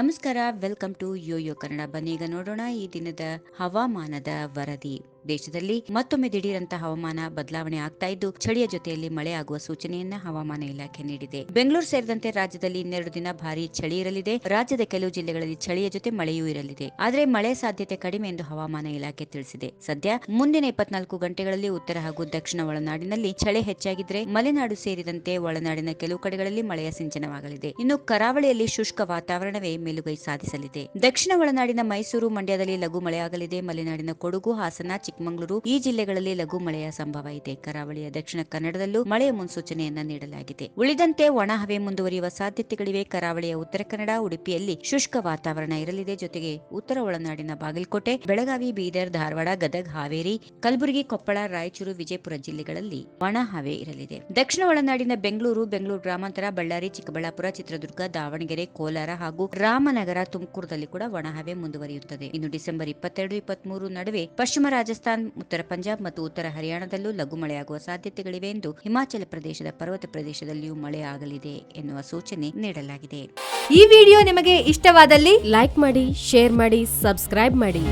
ನಮಸ್ಕಾರ, welcome to Yoyo Kannada. ಬನ್ನಿ ಈಗ ನೋಡೋಣ ಈ ದಿನದ ಹವಾಮಾನದ ವರದಿ. ದೇಶದಲ್ಲಿ ಮತ್ತೊಮ್ಮೆ ದಿಢೀರಂತ ಹವಾಮಾನ ಬದಲಾವಣೆ ಆಗ್ತಾ ಇದ್ದು, ಚಳಿಯ ಜೊತೆಯಲ್ಲಿ ಮಳೆ ಆಗುವ ಸೂಚನೆಯನ್ನ ಹವಾಮಾನ ಇಲಾಖೆ ನೀಡಿದೆ. ಬೆಂಗಳೂರು ಸೇರಿದಂತೆ ರಾಜ್ಯದಲ್ಲಿ ಇನ್ನೆರಡು ದಿನ ಭಾರೀ ಚಳಿ ಇರಲಿದೆ. ರಾಜ್ಯದ ಕೆಲವು ಜಿಲ್ಲೆಗಳಲ್ಲಿ ಚಳಿಯ ಜೊತೆ ಮಳೆಯೂ ಇರಲಿದೆ. ಆದರೆ ಮಳೆ ಸಾಧ್ಯತೆ ಕಡಿಮೆ ಎಂದು ಹವಾಮಾನ ಇಲಾಖೆ ತಿಳಿಸಿದೆ. ಸದ್ಯ ಮುಂದಿನ 24 ಗಂಟೆಗಳಲ್ಲಿ ಉತ್ತರ ಹಾಗೂ ದಕ್ಷಿಣ ಒಳನಾಡಿನಲ್ಲಿ ಚಳಿ ಹೆಚ್ಚಾಗಿದ್ರೆ, ಮಲೆನಾಡು ಸೇರಿದಂತೆ ಒಳನಾಡಿನ ಕೆಲವು ಕಡೆಗಳಲ್ಲಿ ಮಳೆಯ ಸಿಂಚನವಾಗಲಿದೆ. ಇನ್ನು ಕರಾವಳಿಯಲ್ಲಿ ಶುಷ್ಕ ವಾತಾವರಣವೇ ಮೇಲುಗೈ ಸಾಧಿಸಲಿದೆ. ದಕ್ಷಿಣ ಒಳನಾಡಿನ ಮೈಸೂರು, ಮಂಡ್ಯದಲ್ಲಿ ಲಘು ಮಳೆಯಾಗಲಿದೆ. ಮಲೆನಾಡಿನ ಕೊಡಗು, ಹಾಸನ, ಚಿಕ್ಕಮಗಳೂರು ಈ ಜಿಲ್ಲೆಗಳಲ್ಲಿ ಲಘು ಮಳೆಯ ಸಂಭವ ಇದೆ. ಕರಾವಳಿಯ ದಕ್ಷಿಣ ಕನ್ನಡದಲ್ಲೂ ಮಳೆಯ ಮುನ್ಸೂಚನೆಯನ್ನ ನೀಡಲಾಗಿದೆ. ಉಳಿದಂತೆ ಒಣ ಹವೆ ಮುಂದುವರಿಯುವ ಸಾಧ್ಯತೆಗಳಿವೆ. ಕರಾವಳಿಯ ಉತ್ತರ ಕನ್ನಡ, ಉಡುಪಿಯಲ್ಲಿ ಶುಷ್ಕ ವಾತಾವರಣ ಇರಲಿದೆ. ಜೊತೆಗೆ ಉತ್ತರ ಒಳನಾಡಿನ ಬಾಗಲಕೋಟೆ, ಬೆಳಗಾವಿ, ಬೀದರ್, ಧಾರವಾಡ, ಗದಗ, ಹಾವೇರಿ, ಕಲಬುರಗಿ, ಕೊಪ್ಪಳ, ರಾಯಚೂರು, ವಿಜಯಪುರ ಜಿಲ್ಲೆಗಳಲ್ಲಿ ಒಣ ಹವೆ ಇರಲಿದೆ. ದಕ್ಷಿಣ ಒಳನಾಡಿನ ಬೆಂಗಳೂರು ಗ್ರಾಮಾಂತರ, ಬಳ್ಳಾರಿ, ಚಿಕ್ಕಬಳ್ಳಾಪುರ, ಚಿತ್ರದುರ್ಗ, ದಾವಣಗೆರೆ, ಕೋಲಾರ ಹಾಗೂ ರಾಮನಗರ, ತುಮಕೂರದಲ್ಲಿ ಕೂಡ ಒಣಹವೆ ಮುಂದುವರಿಯುತ್ತದೆ. ಇನ್ನು ಡಿಸೆಂಬರ್ 22-23 ನಡುವೆ ಪಶ್ಚಿಮ ರಾಜಸ್ಥಾನ್, ಉತ್ತರ ಪಂಜಾಬ್ ಮತ್ತು ಉತ್ತರ ಹರಿಯಾಣದಲ್ಲೂ ಲಘು ಮಳೆಯಾಗುವ ಸಾಧ್ಯತೆಗಳಿವೆ ಎಂದು ಹಿಮಾಚಲ ಪ್ರದೇಶದ ಪರ್ವತ ಪ್ರದೇಶದಲ್ಲಿಯೂ ಮಳೆ ಆಗಲಿದೆ ಎನ್ನುವ ಸೂಚನೆ ನೀಡಲಾಗಿದೆ. ಈ ವಿಡಿಯೋ ನಿಮಗೆ ಇಷ್ಟವಾದಲ್ಲಿ ಲೈಕ್ ಮಾಡಿ, ಶೇರ್ ಮಾಡಿ, ಸಬ್ಸ್ಕ್ರೈಬ್ ಮಾಡಿ.